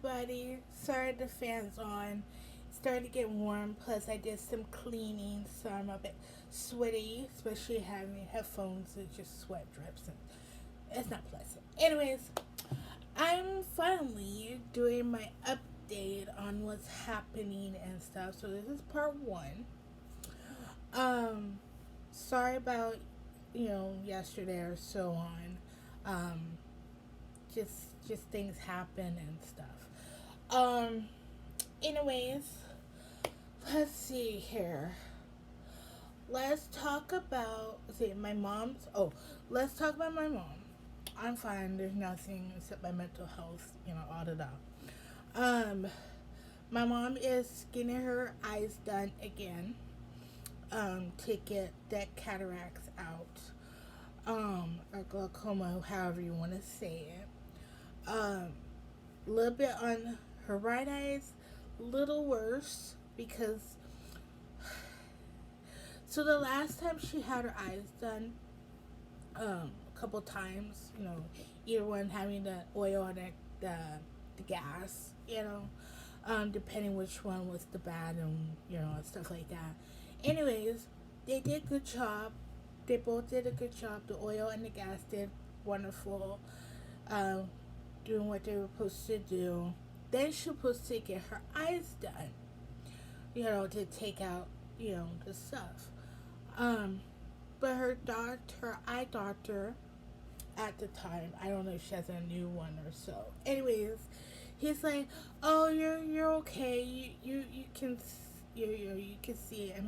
everybody. Sorry the fan's on. It's starting to get warm. Plus, I did some cleaning, so I'm a bit sweaty, especially having headphones. It just sweat drips, and it's not pleasant. Anyways, I'm finally doing my update on what's happening and stuff. So this is part one. Um, Sorry about yesterday or so on. Um, just things happen and stuff. Anyways, let's see here. Let's talk about see my mom's. Oh, let's talk about my mom. I'm fine. There's nothing except my mental health. All that out. Um, my mom is getting her eyes done again. To get that cataracts out. Or glaucoma, however you want to say it. A little bit on her right eyes, little worse because so the last time she had her eyes done, a couple times, either one having the oil or the gas, depending which one was the bad and stuff like that. Anyways, they did a good job. They both did a good job. The oil and the gas did wonderful. Um, Doing what they were supposed to do. Then she was supposed to get her eyes done, to take out, the stuff. Um, but her eye doctor at the time, I don't know if she has a new one or so. Anyways, he's like, "Oh, you're okay. You can you can see it." And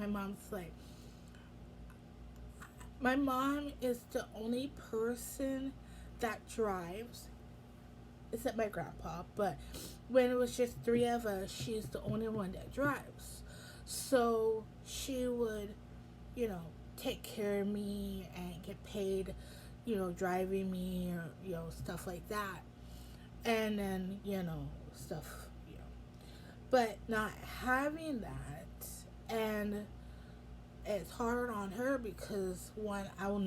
my mom is the only person that drives except my grandpa, but when it was just three of us, she's the only one that drives. So she would, you know, take care of me and get paid, driving me or, stuff like that. And then, stuff, But not having that, and it's hard on her because one, I will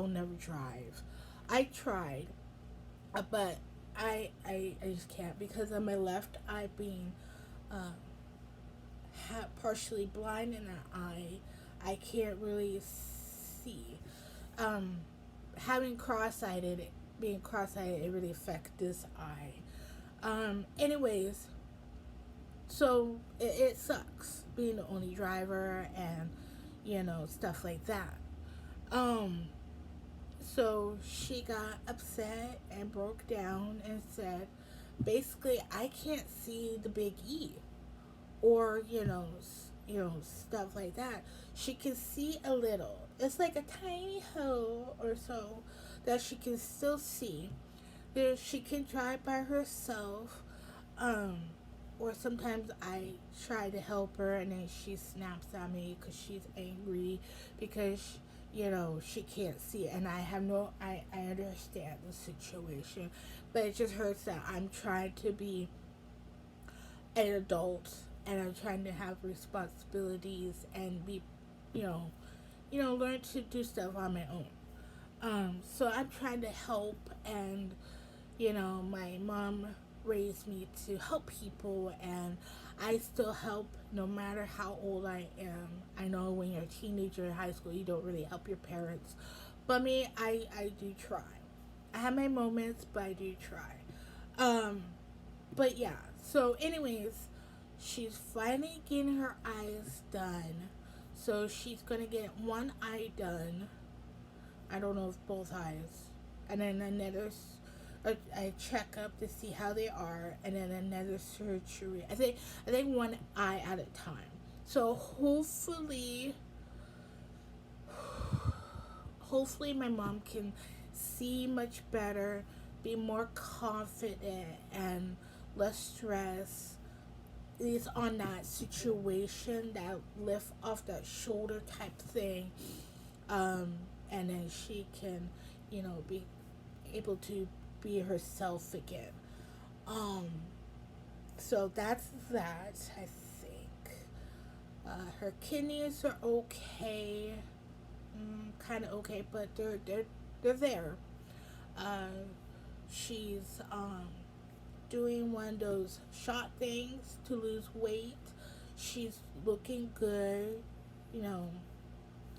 never drive. I tried, but I just can't because of my left eye being uh, partially blind in that eye. I can't really see. Um, Having being cross-eyed, it really affects this eye. Anyways, so it sucks being the only driver and stuff like that. Um, So she got upset and broke down and said, basically, I can't see the big E or stuff like that. She can see a little. It's like a tiny hole or so that she can still see. There, she can drive by herself. Um, or sometimes I try to help her and then she snaps at me because she's angry because she can't see it. And I understand the situation, but it just hurts that I'm trying to be an adult and I'm trying to have responsibilities and be, you know, learn to do stuff on my own. So I'm trying to help, and my mom raised me to help people, and I still help no matter how old I am. I know when you're a teenager in high school, you don't really help your parents, but me, I do try. I have my moments, but I do try. Um, but yeah. So, anyways, she's finally getting her eyes done. So she's gonna get one eye done. I don't know if both eyes, and then another a checkup to see how they are, and then another surgery. I think one eye at a time. So hopefully my mom can see much better, be more confident, and less stress. Is on that situation, that lift off that shoulder type thing, um, and then she can, be able to be herself again. Um, so that's that. I think her kidneys are okay, kind of okay, but they're there. Uh, she's doing one of those shot things to lose weight. She's looking good, you know.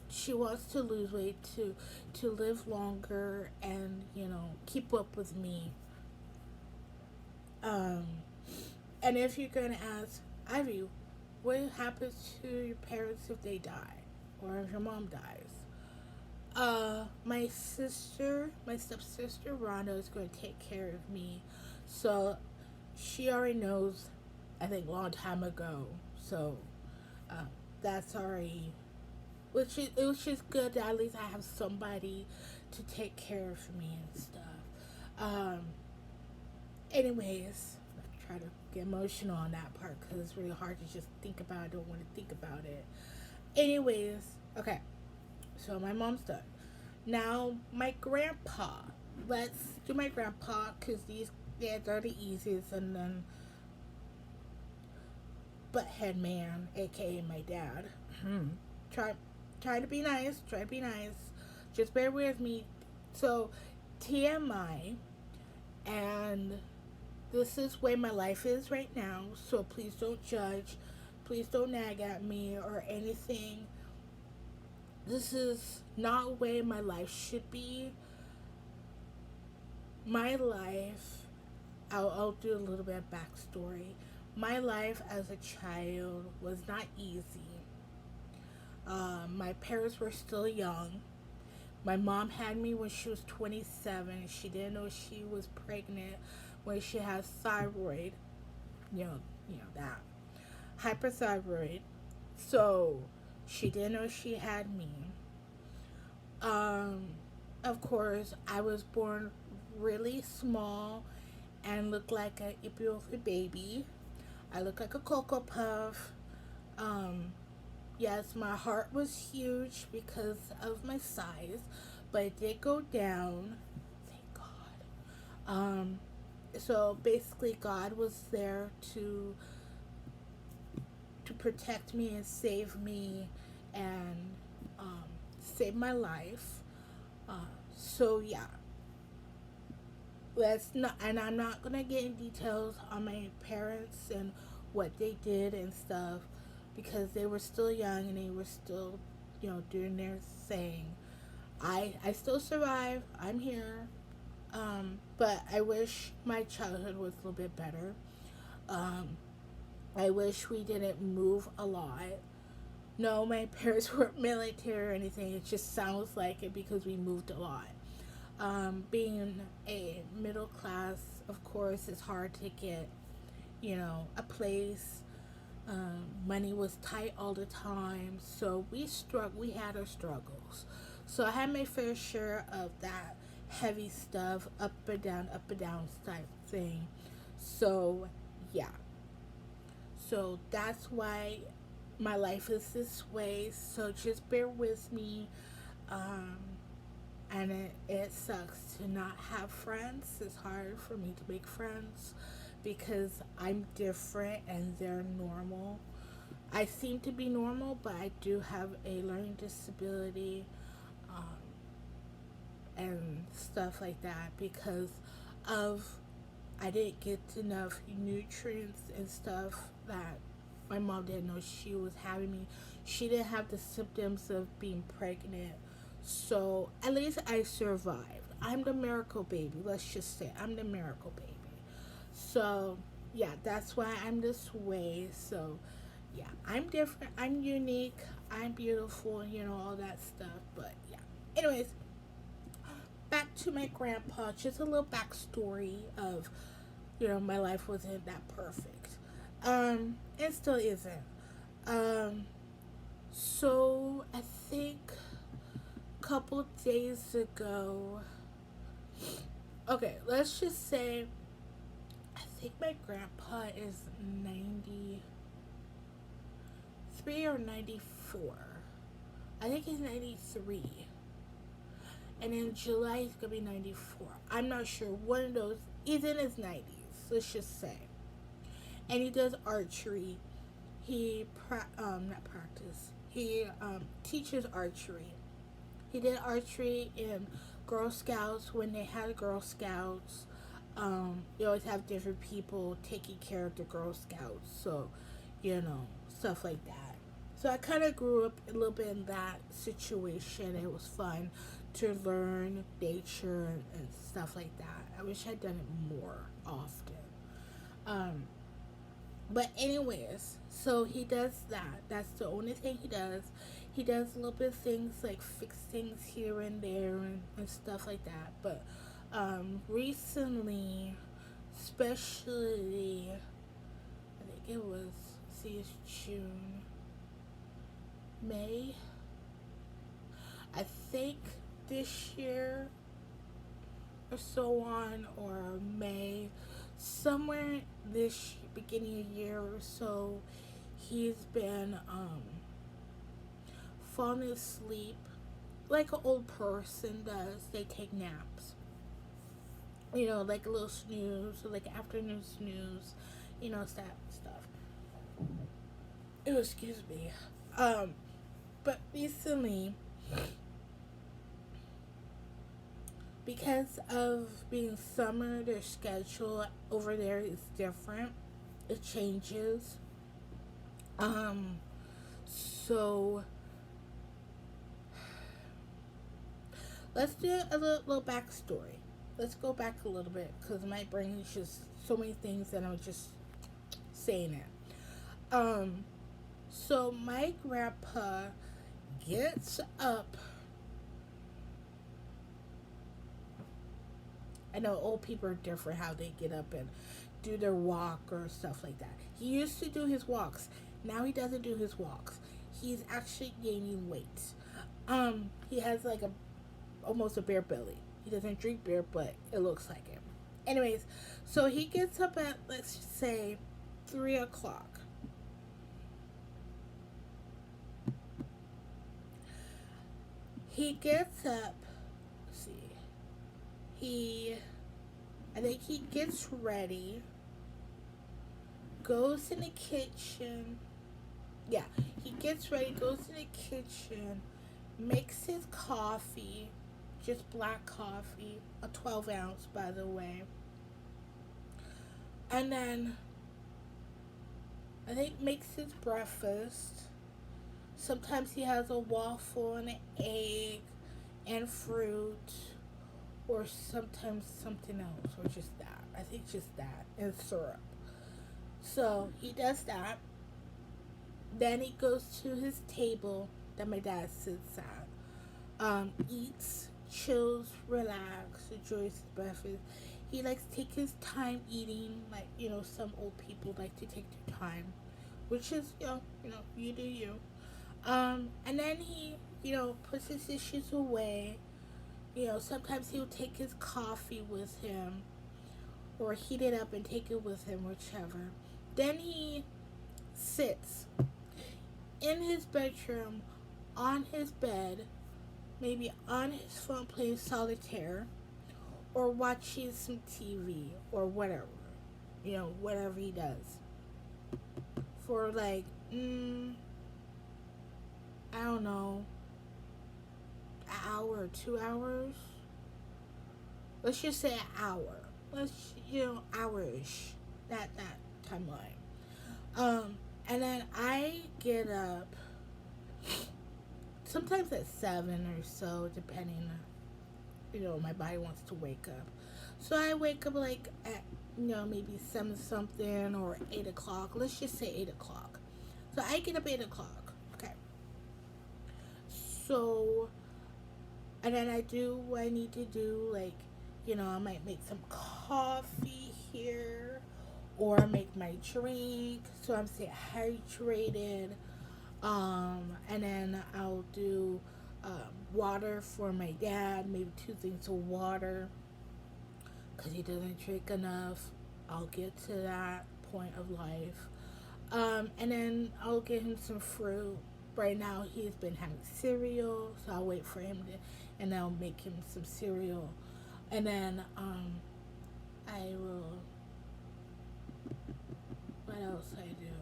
She wants to lose weight to live longer and, you know, keep up with me. Um, and if you're gonna ask, Ivy, what happens to your parents if they die, or if your mom dies? My sister, my stepsister Rhonda is going to take care of me, so she already knows. I think long time ago, so uh, that's already, which is good. That at least I have somebody to take care of me and stuff. Um, anyways, I try to get emotional on that part because it's really hard to just think about. I don't want to think about it. Anyways, okay. So my mom's done. Now my grandpa. Let's do my grandpa because these are the easiest, and then butthead man, aka my dad. Try, try to be nice. Try to be nice. Just bear with me. So, TMI, and this is where my life is right now. So please don't judge. Please don't nag at me or anything. This is not where my life should be. My life, I'll do a little bit of backstory. My life as a child was not easy. My parents were still young. My mom had me when she was 27. She didn't know she was pregnant when she had thyroid. You know, that hyperthyroid. So she didn't know she had me. Um, of course, I was born really small and looked like a beautiful baby. I look like a Cocoa Puff. Um, yes, my heart was huge because of my size, but it did go down. Thank God. So basically, God was there to protect me and save me and um, save my life. So yeah, let's not, and I'm not gonna get in details on my parents and what they did and stuff because they were still young and they were still, doing their thing. I still survive. I'm here. But I wish my childhood was a little bit better. Um, I wish we didn't move a lot. No, my parents weren't military or anything. It just sounds like it because we moved a lot. Being a middle class, of course, it's hard to get, a place. Money was tight all the time, so we had our struggles. So I had my fair share of that heavy stuff, up and down type thing. So yeah, so that's why my life is this way. So just bear with me. Um, and it sucks to not have friends. It's hard for me to make friends because I'm different and they're normal. I seem to be normal, but I do have a learning disability, um, and stuff like that because of I didn't get enough nutrients and stuff that my mom didn't know she was having me. She didn't have the symptoms of being pregnant. So at least I survived. I'm the miracle baby. Let's just say I'm the miracle baby. So yeah, that's why I'm this way. So yeah, I'm different. I'm unique. I'm beautiful. All that stuff. But yeah. Anyways, back to my grandpa. Just a little backstory of my life wasn't that perfect. It still isn't. Um, so I think a couple days ago, okay, let's just say, I think my grandpa is 93 or 94. I think he's 93. And in July, he's going to be 94. I'm not sure. One of those. He's in his 90s, let's just say. And he does archery. He not practice. He teaches archery. He did archery in Girl Scouts when they had Girl Scouts. You always have different people taking care of the Girl Scouts, so stuff like that. So I kind of grew up a little bit in that situation. It was fun to learn nature and stuff like that. I wish I'd done it more often. Um, but anyways, so he does that. That's the only thing he does. He does a little bit of things like fix things here and there and stuff like that. But recently, especially, I think it was, see, it's June, May. I think this year or so on, or May, somewhere this beginning of year or so, he's been falling asleep like an old person does. They take naps, like a little snooze, or like afternoon snooze, that stuff. Oh, excuse me. Um, but recently, because of being summer, their schedule over there is different. It changes. So let's do a little backstory. Let's go back a little bit because my brain is just so many things that I'm just saying it. So my grandpa gets up. I know old people are different how they get up and do their walk or stuff like that. He used to do his walks. Now he doesn't do his walks. He's actually gaining weight. He has like almost a bear belly. He doesn't drink beer, but it looks like it. Anyways, so he gets up at, let's say, 3 o'clock. He gets up. Let's see. I think he gets ready, goes in the kitchen. Yeah, he gets ready, goes in the kitchen, makes his coffee, just black coffee, a 12 ounce, by the way. And then, I think makes his breakfast. Sometimes he has a waffle and an egg and fruit, or sometimes something else, or just that. I think just that, and syrup. So he does that. Then he goes to his table that my dad sits at. Eats, chills, relax, enjoys his breakfast. He likes to take his time eating, like some old people like to take their time, which is you do you. And then he puts his dishes away. Sometimes he'll take his coffee with him, or heat it up and take it with him, whichever. Then he sits in his bedroom, on his bed, maybe on his phone playing solitaire, or watching some TV, or whatever. Whatever he does. For like, I don't know, an hour or 2 hours. Let's just say an hour. Hour-ish. That timeline. And then I get up sometimes at 7 or so, depending on, my body wants to wake up. So I wake up like at, maybe 7 something or 8 o'clock. Let's just say 8 o'clock. So I get up 8 o'clock. Okay. So, and then I do what I need to do, like, I might make some coffee here, or make my drink so I'm staying hydrated. And then I'll do water for my dad, maybe 2 things of water because he doesn't drink enough. I'll get to that point of life. And then I'll get him some fruit. Right now he's been having cereal, so I'll wait for him to, and I'll make him some cereal. And then I will, what else I do?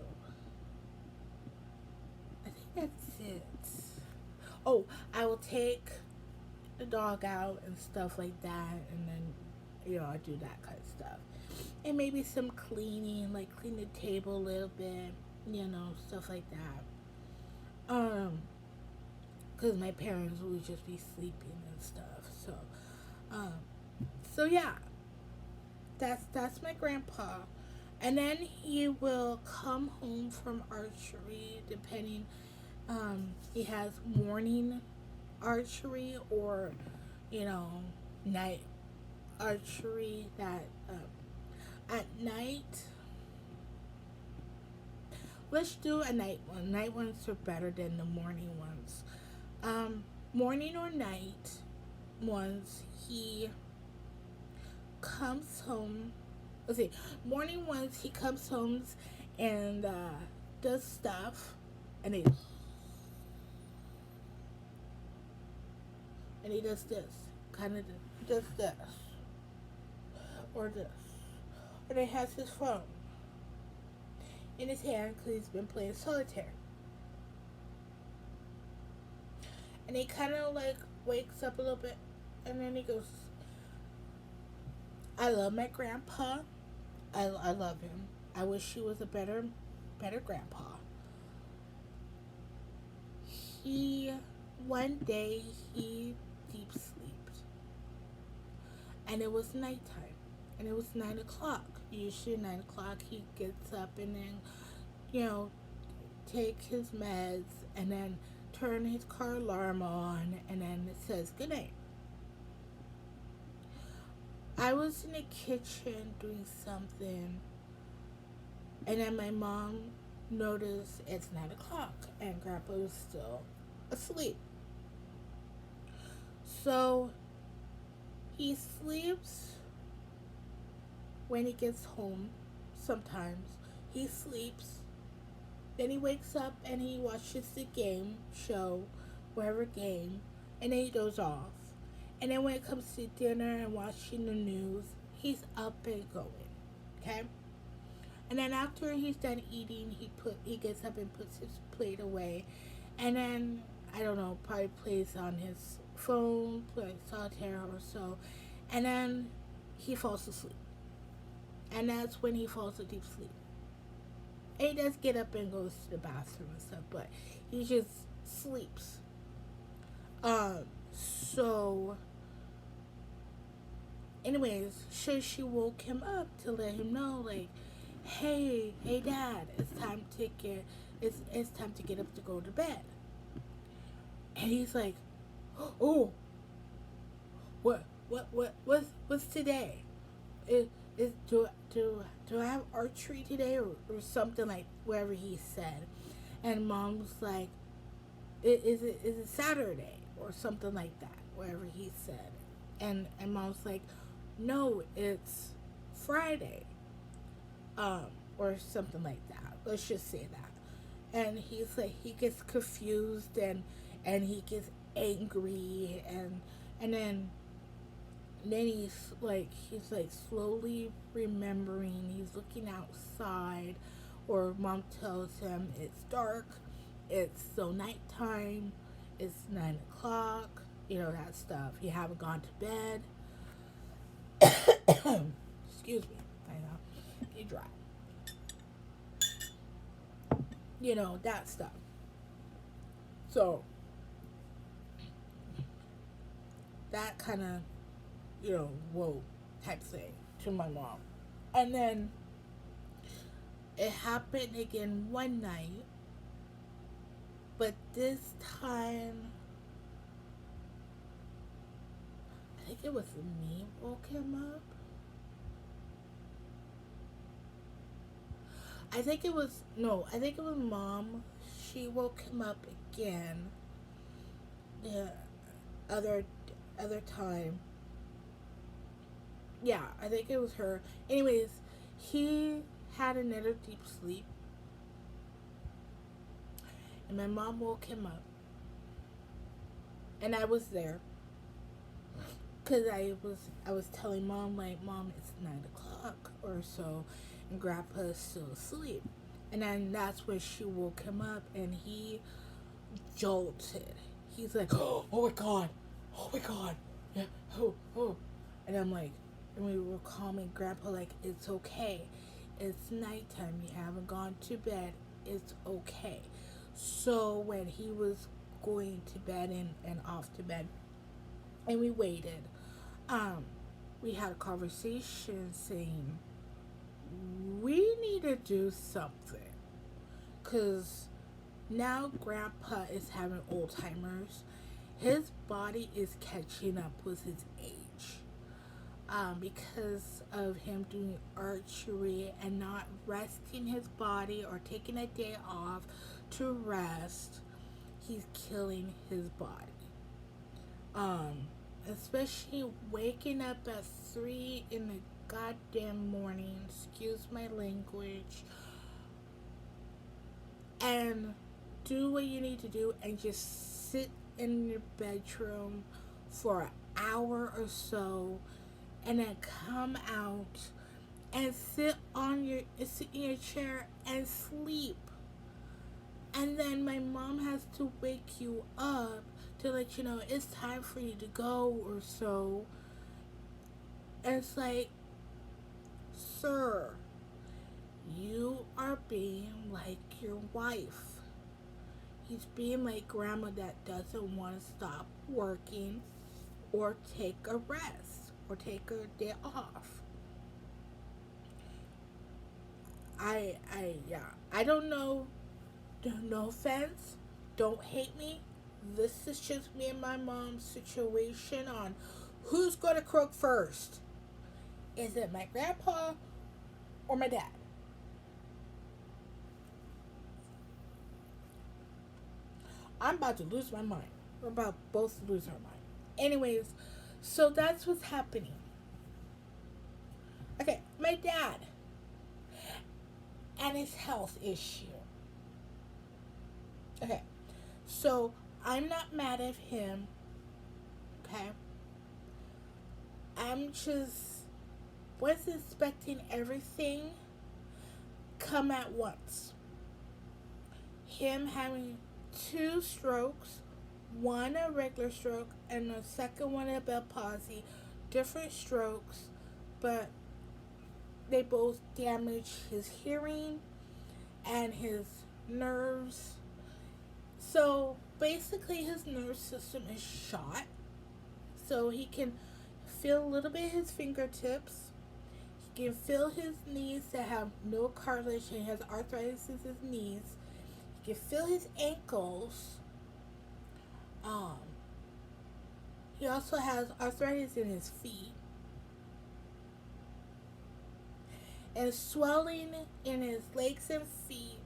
I think that's it. Oh, I will take the dog out and stuff like that, and then I do that kind of stuff. And maybe some cleaning, like clean the table a little bit, stuff like that. Because my parents would just be sleeping and stuff. Um, so yeah, that's my grandpa. And then he will come home from archery, depending. He has morning archery or, you know, night archery. That at night, let's do a night one. Night ones are better than the morning ones. Morning or night ones, he comes home. Let's see, morning ones, he comes home and does stuff, and he does this, kind of does this, or this, or he has his phone in his hand because he's been playing solitaire. And he kind of like wakes up a little bit, and then he goes, I love my grandpa. I love him. I wish he was a better grandpa. He, one day, he deep slept. And it was nighttime. And it was 9 o'clock. Usually 9 o'clock he gets up and then, take his meds and then turn his car alarm on and then it says goodnight. I was in the kitchen doing something, and then my mom noticed it's 9 o'clock and Grandpa was still asleep. So he sleeps when he gets home. Sometimes he sleeps, then he wakes up and he watches the game show, whatever game, and then he goes off. And then when it comes to dinner and watching the news, he's up and going. Okay? And then after he's done eating, he gets up and puts his plate away. And then, I don't know, probably plays on his phone, plays solitaire or so. And then he falls asleep. And that's when he falls a deep sleep. And he does get up and goes to the bathroom and stuff, but he just sleeps. So anyways, she woke him up to let him know, like, hey Dad, it's time to get up to go to bed. And he's like, oh, what's today? Do I have archery today or something, like whatever he said? And Mom's like, is it Saturday or something like that, whatever he said. And Mom's like, no, it's Friday, or something like that. Let's just say that. And he's like, he gets confused and he gets angry and then he's like slowly remembering. He's looking outside, or Mom tells him it's dark. It's so nighttime. It's 9 o'clock. That stuff. You haven't gone to bed. Excuse me. I know. Get dry. That stuff. So, that kind of, whoa type thing to my mom. And then it happened again one night. But this time, I think it was me woke him up. I think it was Mom. She woke him up again. The other time. Yeah, I think it was her. Anyways, he had another deep sleep. And my mom woke him up. And I was there. Because I was telling Mom, like, Mom, it's 9 o'clock or so. And Grandpa's still asleep. And then that's when she woke him up. And he jolted. He's like, oh my God. Yeah, oh. And I'm like, And we were calming Grandpa like, it's okay. It's nighttime. You haven't gone to bed. It's okay. So when he was going to bed and off to bed, and we waited, um, we had a conversation saying, we need to do something. Because now Grandpa is having Alzheimer's. His body is catching up with his age. Because of him doing archery and not resting his body or taking a day off to rest, he's killing his body. Um, Especially waking up at 3 in the goddamn morning, excuse my language, and do what you need to do and just sit in your bedroom for an hour or so and then come out and sit in your chair and sleep. And then my mom has to wake you up to let you know it's time for you to go or so. And it's like, sir, you are being like your wife. He's being like grandma that doesn't want to stop working or take a rest or take a day off. Yeah. I don't know. No offense. Don't hate me. This is just me and my mom's situation on who's going to cook first. Is it my grandpa or my dad? I'm about to lose my mind. We're about both to lose our mind. Anyways, so that's what's happening. Okay, my dad and his health issue. Okay, so I'm not mad at him. Okay, I'm just was expecting everything come at once. Him having 2 strokes, one a regular stroke and the second one a Bell palsy, different strokes, but they both damage his hearing and his nerves. So basically his nerve system is shot. So he can feel a little bit his fingertips. He can feel his knees that have no cartilage and he has arthritis in his knees. He can feel his ankles. Um, he also has arthritis in his feet. And swelling in his legs and feet.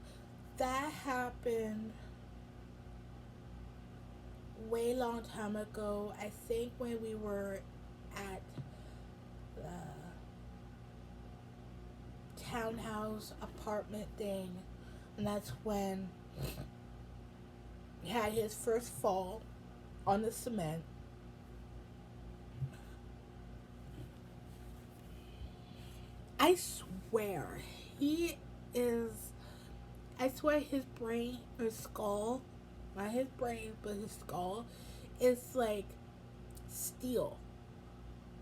That happened way long time ago. I think when we were at the townhouse apartment thing. And that's when he had his first fall on the cement. I swear, he is. I swear his brain or skull, not his brain, but his skull, is like steel.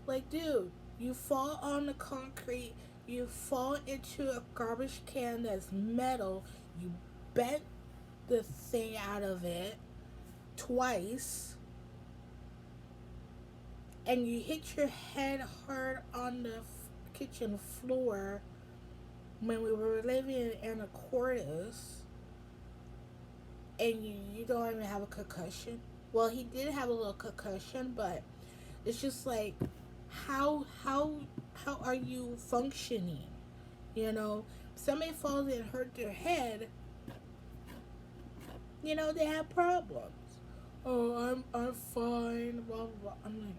Like, dude, you fall on the concrete, you fall into a garbage can that's metal, you bent the thing out of it twice, and you hit your head hard on the kitchen floor when we were living in Anacortes, and you don't even have a concussion. Well, he did have a little concussion, but it's just like, how are you functioning? You know, somebody falls and hurt their head. You know, they have problems. Oh, I'm fine. Blah blah blah. I'm like,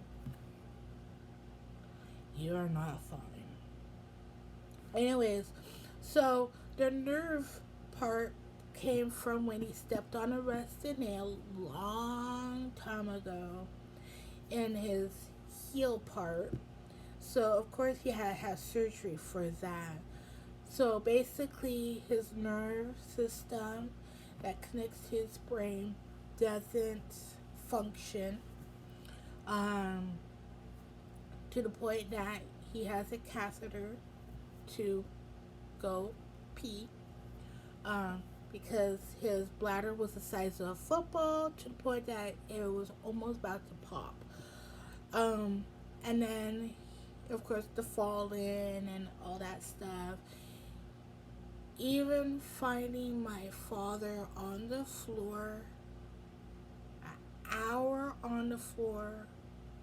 you're not fine. Anyways, so the nerve part came from when he stepped on a rusted nail long time ago in his heel part. So of course he had to have surgery for that. So basically his nerve system that connects to his brain doesn't function, um, to the point that he has a catheter to go pee, because his bladder was the size of a football to the point that it was almost about to pop. Um, and then, of course, the falling and all that stuff. Even finding my father on the floor, an hour on the floor,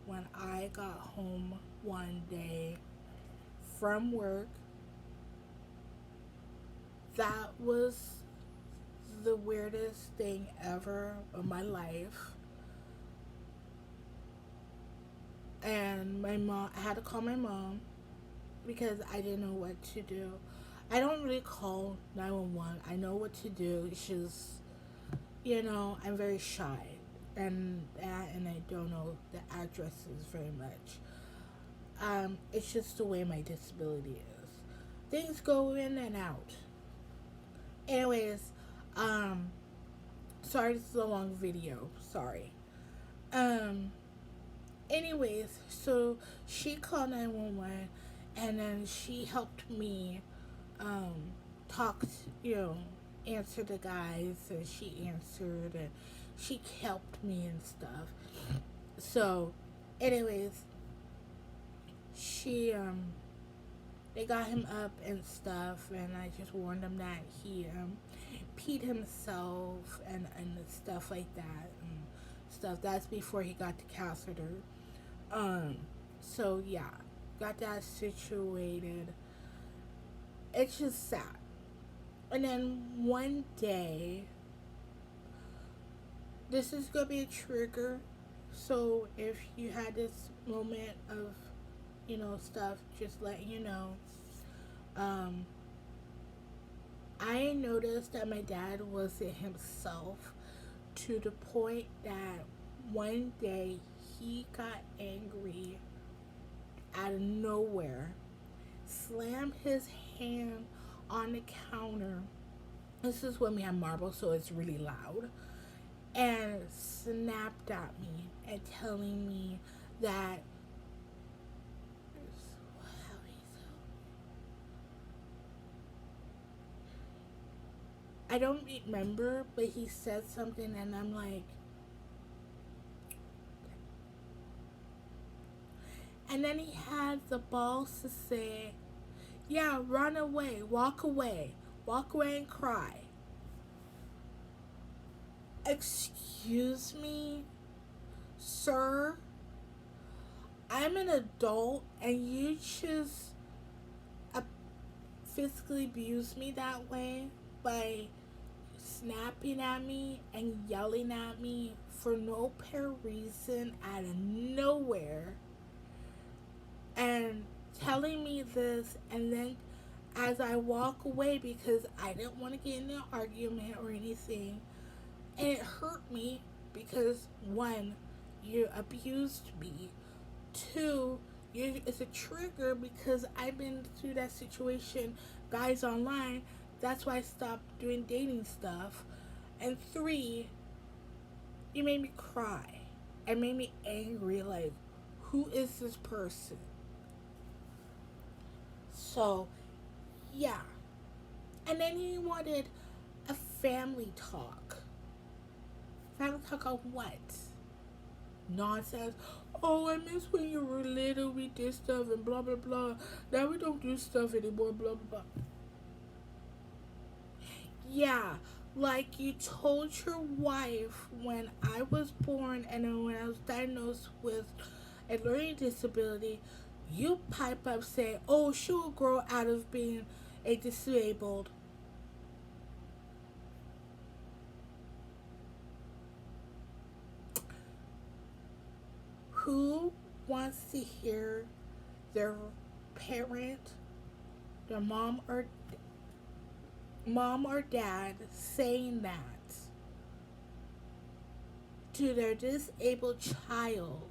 when I got home one day from work, that was the weirdest thing ever in my life. And my mom, I had to call my mom because I didn't know what to do. I don't really call 911. I know what to do. It's just, I'm very shy. And I don't know the addresses very much. It's just the way my disability is. Things go in and out. Anyways, um, sorry this is a long video. Sorry. Um, anyways, so she called 911 and then she helped me talk, answer the guys, and she answered and she helped me and stuff. So, anyways, she they got him up and stuff, and I just warned him that he peed himself and stuff like that and stuff. That's before he got the catheter. So yeah, got that situated. It's just sad. And then one day, this is gonna be a trigger. So if you had this moment of, stuff, just letting you know. I noticed that my dad wasn't himself to the point that one day he got angry out of nowhere, slammed his hand on the counter. This is when we have marbles, so it's really loud. And snapped at me and telling me that I don't remember, but he said something, and I'm like, and then he had the balls to say, yeah, run away walk away and cry. Excuse me, sir? I'm an adult and you just physically abuse me that way by snapping at me and yelling at me for no apparent reason out of nowhere and telling me this, and then as I walk away because I didn't want to get in an argument or anything, and it hurt me because one, you abused me, two, it's a trigger because I've been through that situation, guys online. That's why I stopped doing dating stuff. And three, you made me cry. It made me angry. Like, who is this person? So, yeah. And then he wanted a family talk. Family talk on what? Nonsense. Oh, I miss when you were little, we did stuff and blah blah blah. Now we don't do stuff anymore, blah blah blah. Yeah, like you told your wife when I was born and then when I was diagnosed with a learning disability, you pipe up saying, oh, she will grow out of being a disabled. Who wants to hear their parent, their mom or dad saying that to their disabled child?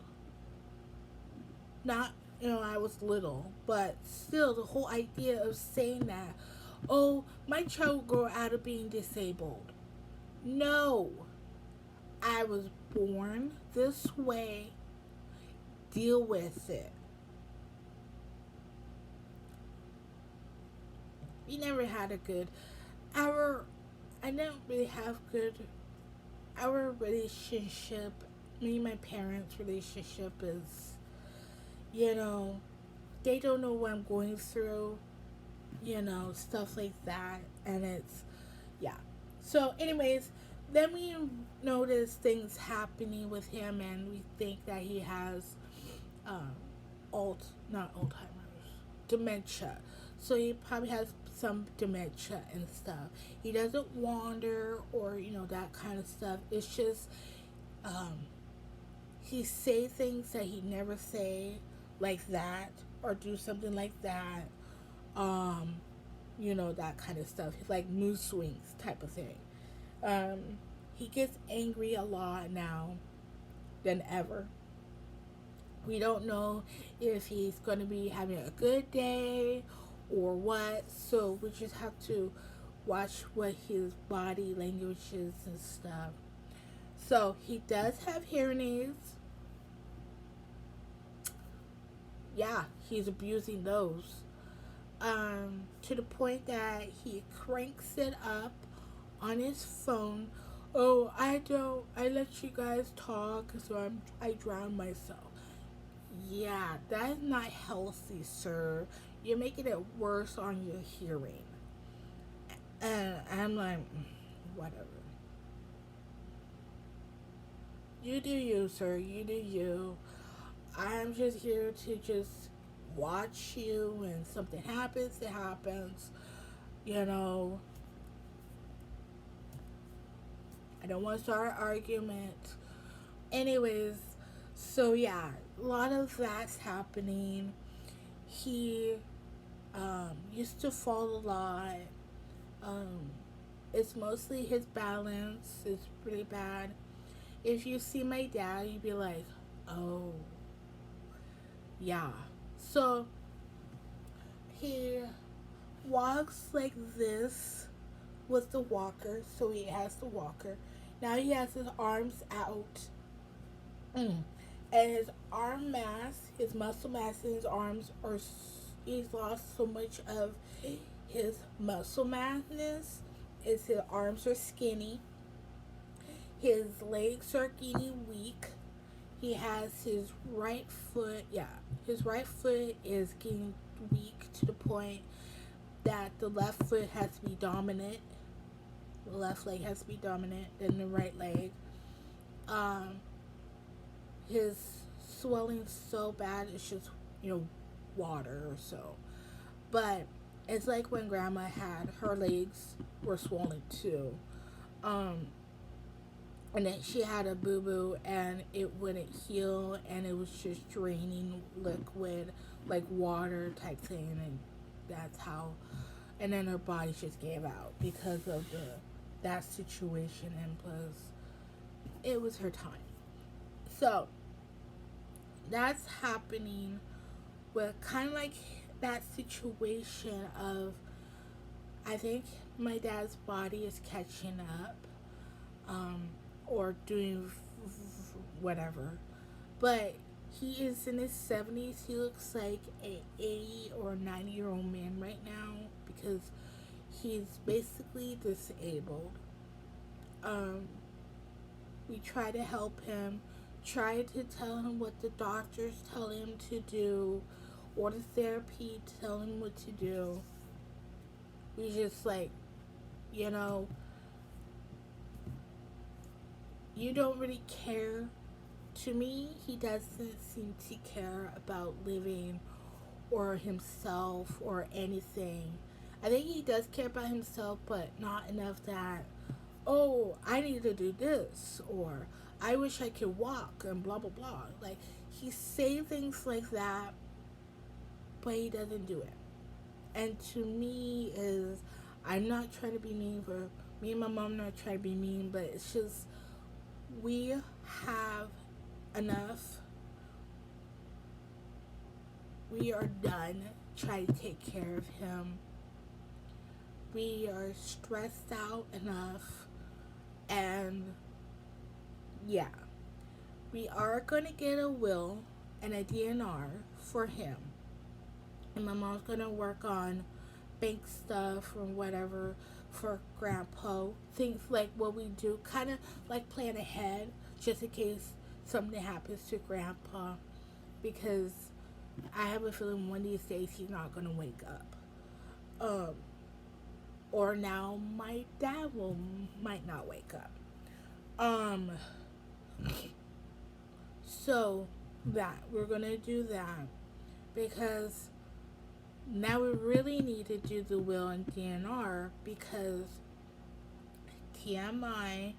Not, I was little, but still the whole idea of saying that, oh, my child will grow out of being disabled. No, I was born this way. Deal with it. we never had a good, our, I don't really have good, our relationship, me and my parents' relationship is, you know, they don't know what I'm going through, stuff like that. And it's, yeah. So, anyways, then we notice things happening with him, and we think that he has um, not Alzheimer's, dementia. So he probably has some dementia and stuff. He doesn't wander or that kind of stuff. It's just um, he say things that he never say, like that, or do something like that. Um, that kind of stuff. It's like mood swings type of thing. Um, he gets angry a lot now than ever. We don't know if he's going to be having a good day or what. So we just have to watch what his body language is and stuff. So he does have hearing aids. Yeah, he's abusing those. To the point that he cranks it up on his phone. Oh, I let you guys talk, so I drown myself. Yeah, that is not healthy, sir. You're making it worse on your hearing. And I'm like, whatever. You do you, sir. You do you. I'm just here to just watch you. When something happens, it happens. You know, I don't want to start an argument. Anyways, so yeah, a lot of that's happening. He used to fall a lot. Um, it's mostly his balance. It's pretty bad. If you see my dad, you'd be like, oh, yeah. So he walks like this with the walker. So he has the walker. Now he has his arms out. And his arm mass, his muscle mass in his arms are, he's lost so much of his muscle massness. Is his arms are skinny. His legs are getting weak. He has his right foot, his right foot is getting weak to the point that the left foot has to be dominant. The left leg has to be dominant than the right leg. Um, his swelling so bad, it's just, water or so. But it's like when grandma had her legs were swollen too. Um, and then she had a boo boo and it wouldn't heal and it was just draining liquid like water type thing, and that's how, and then her body just gave out because of that situation, and plus it was her time. So that's happening with kind of like that situation of, I think my dad's body is catching up, um, or doing whatever. But he is in his 70s. He looks like a 80 or 90-year-old man right now because he's basically disabled. Um, we try to help him, try to tell him what the doctors tell him to do, or the therapy tell him what to do. We just like, you know, you don't really care. To me, he doesn't seem to care about living or himself or anything. I think he does care about himself, but not enough that, oh, I need to do this, or I wish I could walk, and blah, blah, blah. Like, he say things like that, but he doesn't do it. And to me is, I'm not trying to be mean, for me and my mom not trying to be mean, but it's just, we have enough. We are done trying to take care of him. We are stressed out enough. And yeah, we are going to get a will and a DNR for him. And my mom's going to work on bank stuff or whatever for grandpa. Things like what we do, kind of like plan ahead just in case something happens to grandpa, because I have a feeling one of these days he's not going to wake up. Um, or now my dad might not wake up. Um, so that we're going to do that because now we really need to do the will and DNR because TMI,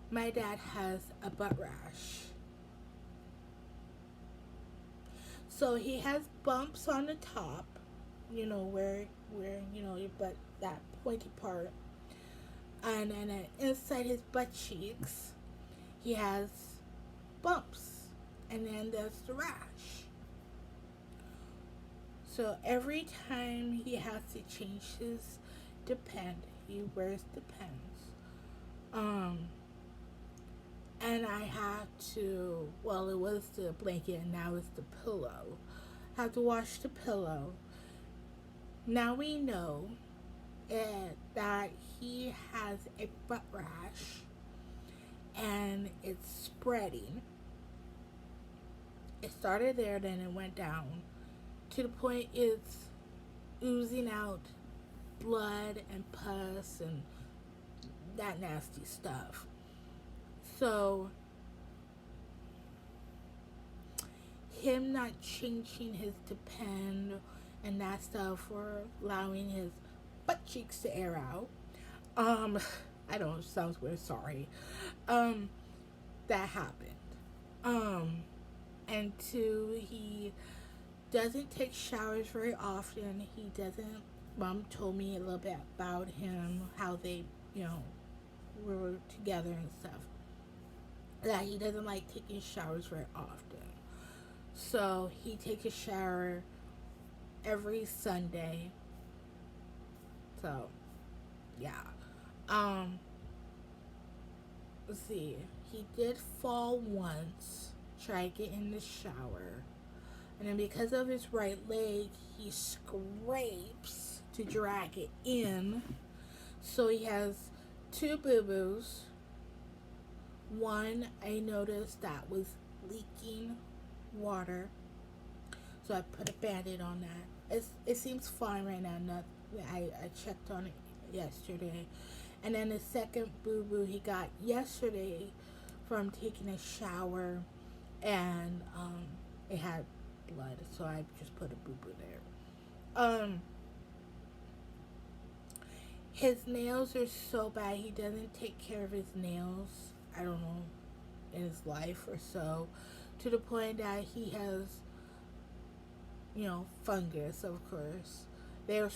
my dad has a butt rash. So he has bumps on the top, where your butt, that pointy part, and then inside his butt cheeks, he has bumps, and then there's the rash. So every time he has to change his Depend, he wears Depends. And I had to, well, it was the blanket and now it's the pillow. I had to wash the pillow. Now we know that he has a butt rash and it's spreading. It started there, then it went down to the point it's oozing out blood and pus and that nasty stuff. So him not changing his Depend and that stuff or allowing his butt cheeks to air out. I don't know, it sounds weird, sorry. That happened. And two, he doesn't take showers very often. He doesn't. Mom told me a little bit about him, how they, were together and stuff. That he doesn't like taking showers very often. So he takes a shower every Sunday. So, yeah. Let's see. He did fall once, try to get in the shower. And then because of his right leg, he scrapes to drag it in. So he has two boo-boos. One, I noticed that was leaking water. So I put a Band-Aid on that. It seems fine right now. I checked on it yesterday. And then the second boo-boo he got yesterday from taking a shower. And it had blood, so I just put a boo-boo there. His nails are so bad. He doesn't take care of his nails, I don't know, in his life or so, to the point that he has, fungus, of course. They're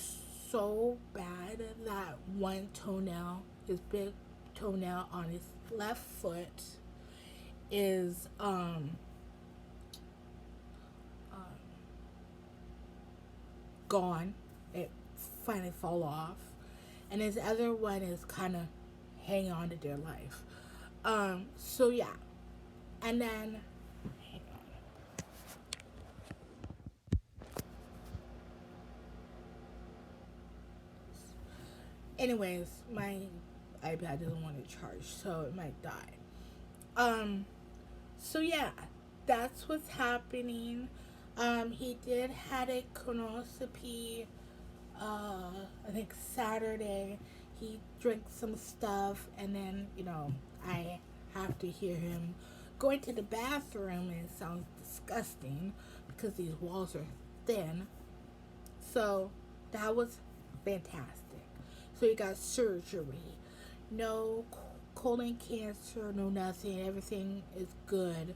so bad that one toenail, his big toenail on his left foot, is gone. It finally fall off, and his other one is kind of hanging on to their life. So yeah, and then hang on. Anyways, my iPad doesn't want to charge, so it might die. So yeah, that's what's happening. He did had a colonoscopy. I think Saturday. He drank some stuff, and then I have to hear him going to the bathroom, and it sounds disgusting because these walls are thin. So that was fantastic. So he got surgery. No colon cancer, no nothing. Everything is good,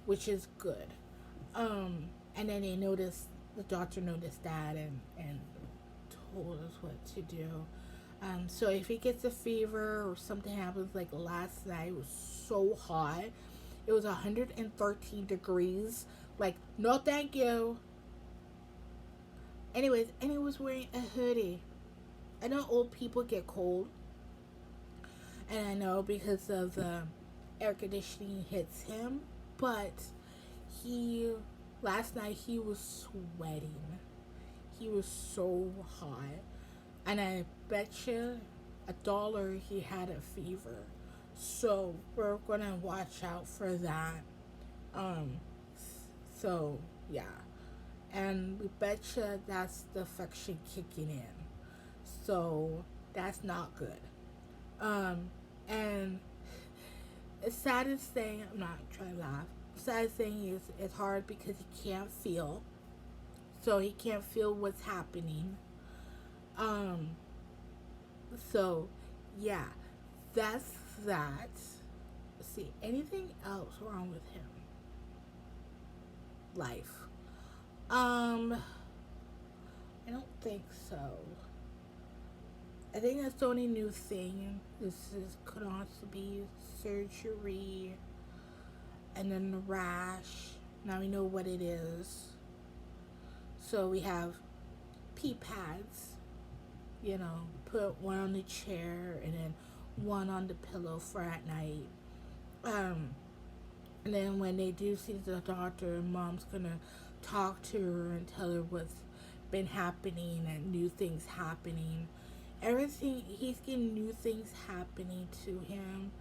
which is good. And then the doctor noticed that and told us what to do. So if he gets a fever or something happens, like last night, it was so hot. It was 113 degrees. Like, no thank you. Anyways, and he was wearing a hoodie. I know old people get cold. And I know because of the air conditioning hits him. But last night he was sweating. He was so hot. And I bet you $1 he had a fever. So we're gonna watch out for that. Um, so yeah. And we bet you that's the affection kicking in. So that's not good. Um, and the saddest thing, I'm not trying to laugh. The saddest thing is it's hard because he can't feel. So he can't feel what's happening. Um, so yeah, that's that. Let's see, anything else wrong with him? Life. I don't think so. I think that's the only new thing. Could also be surgery, and then the rash. Now we know what it is. So we have pee pads. Put one on the chair and then one on the pillow for at night. Um, and then when they do see the doctor, mom's gonna talk to her and tell her what's been happening and new things happening. Everything, he's getting new things happening to him.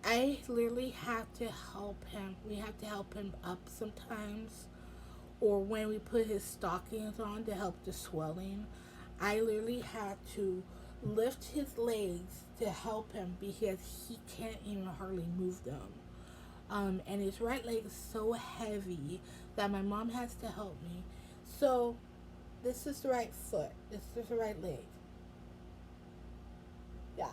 I literally have to help him. We have to help him up sometimes. Or when we put his stockings on to help the swelling, I literally had to lift his legs to help him because he can't even hardly move them. And his right leg is so heavy that my mom has to help me. So this is the right foot. This is the right leg. Yeah,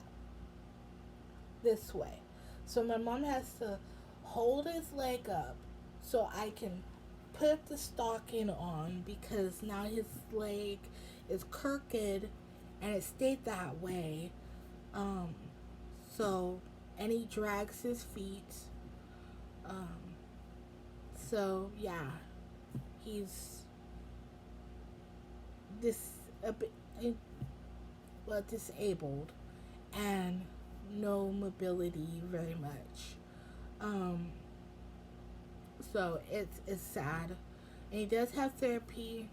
this way. So my mom has to hold his leg up so I can put the stocking on because now his leg is crooked and it stayed that way. Um, so, and he drags his feet. Um, so yeah, he's this a bit well disabled and no mobility very much. Um, so it's sad, and he does have therapy.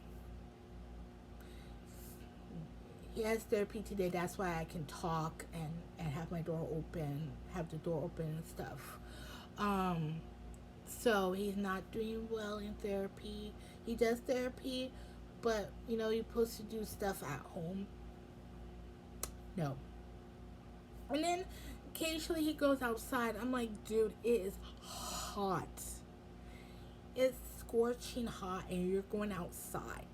He has therapy today. That's why I can talk and have my door open, have the door open and stuff. Um, so he's not doing well in therapy. He does therapy, but you're supposed to do stuff at home. No. And then occasionally he goes outside. I'm like, dude, it is hot. It's scorching hot, and you're going outside.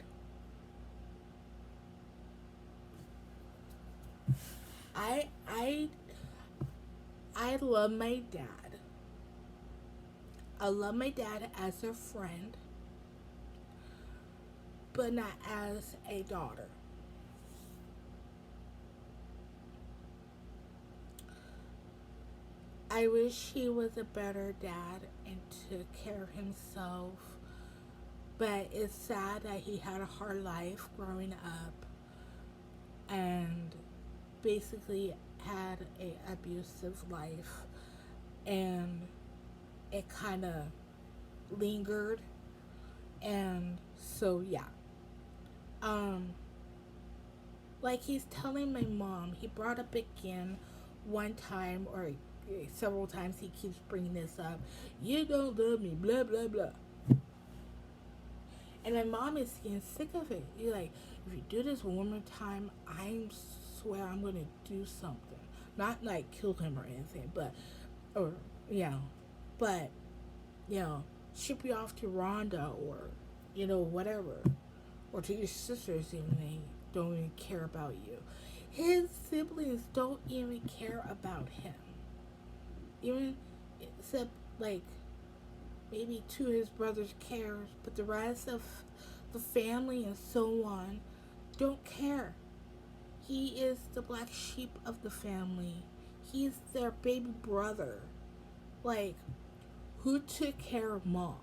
I I I love my dad. I love my dad as a friend, but not as a daughter. I wish he was a better dad and took care of himself, but it's sad that he had a hard life growing up and basically had a abusive life, and it kind of lingered. And so yeah, um like he's telling my mom, he brought up again one time or several times, he keeps bringing this up. You don't love me, blah blah blah. And my mom is getting sick of it. You're like, if you do this one more time, I swear I'm gonna do something. Not like kill him or anything, but or you know, but you know, ship you off to Rhonda or whatever, or to your sisters even they don't even care about you. His siblings don't even care about him, even except like maybe two of his brothers cares, but the rest of the family and so on don't care. He is the black sheep of the family. He's their baby brother. Like, who took care of mom?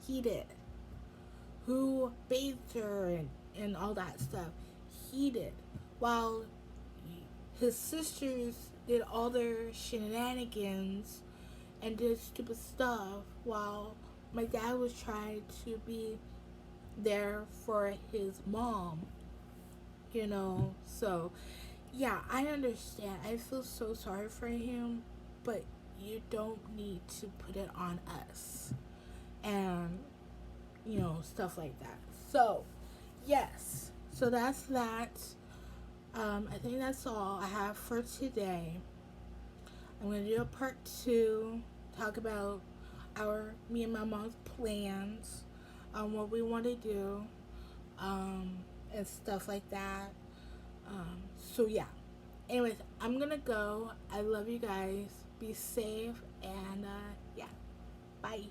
He did. Who bathed her and all that stuff? He did. While his sisters did all their shenanigans and did stupid stuff while my dad was trying to be there for his mom, you know. So yeah, I understand. I feel so sorry for him, but you don't need to put it on us, and stuff like that. So yes, so that's that. I think that's all I have for today. I'm gonna do a part two, talk about me and my mom's plans, what we want to do, um, and stuff like that. So yeah. Anyways, I'm gonna go. I love you guys. Be safe, and yeah, bye.